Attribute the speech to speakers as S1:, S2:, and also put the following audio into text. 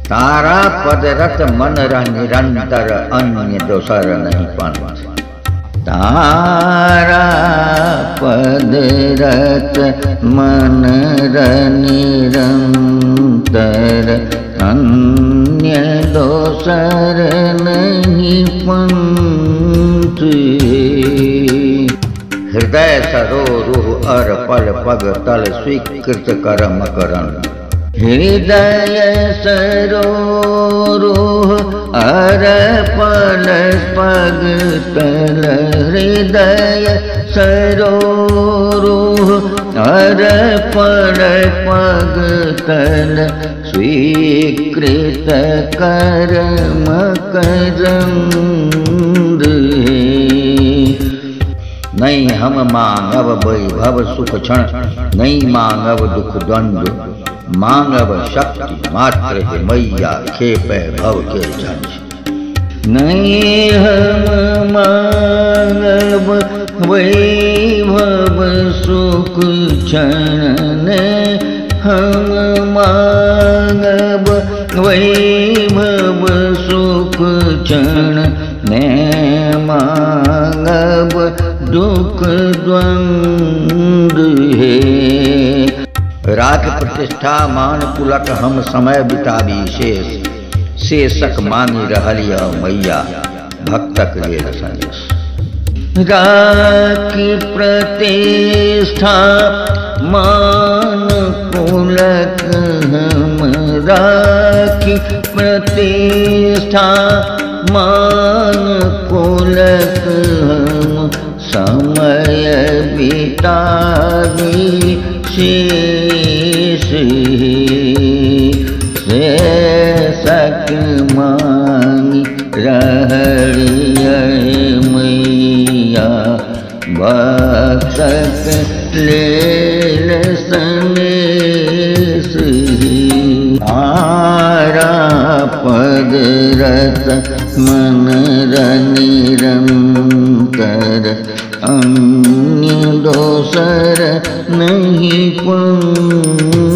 S1: तारा पद रत मन रह निरंतर अन्य दोसर नहीं पंथ। तारा पद रत मन रह निरंतर अन्य दोसर नहीं पंथ। हृदय सरो रूह अर पल पग तल स्वीकृत करम करन। हृदय सरो रूह अर पल पग तल। हृदय सरो रूह अर पल पग तल स्वीकृत करम करन। नहीं हम मांगब वैभव सुख क्षण, नहीं मांगब दुख द्वंद्व, मांगब शक्ति मात्र है मैया खेपे भव के झंझ। नहीं हम मांगब वैभव सुख क्षण, हम मांगब वैभव सुख क्षण, ने मांगब दुख द्वंद्व है। राज प्रतिष्ठा मान पुलक हम समय बिताबी शेष, शेषक मांगी रहलिया मैया भक्तक वेद संदेश। राखी प्रतिष्ठा मान पुलक हम, राखी प्रतिष्ठा मान पुलक हम, समय बिताबी शेष शेषक मांगी रहलिया मैया भक्तक लेल संदेश। तारा पद रत मन रह निरंतर अन्य दोसर नहीं पंथ।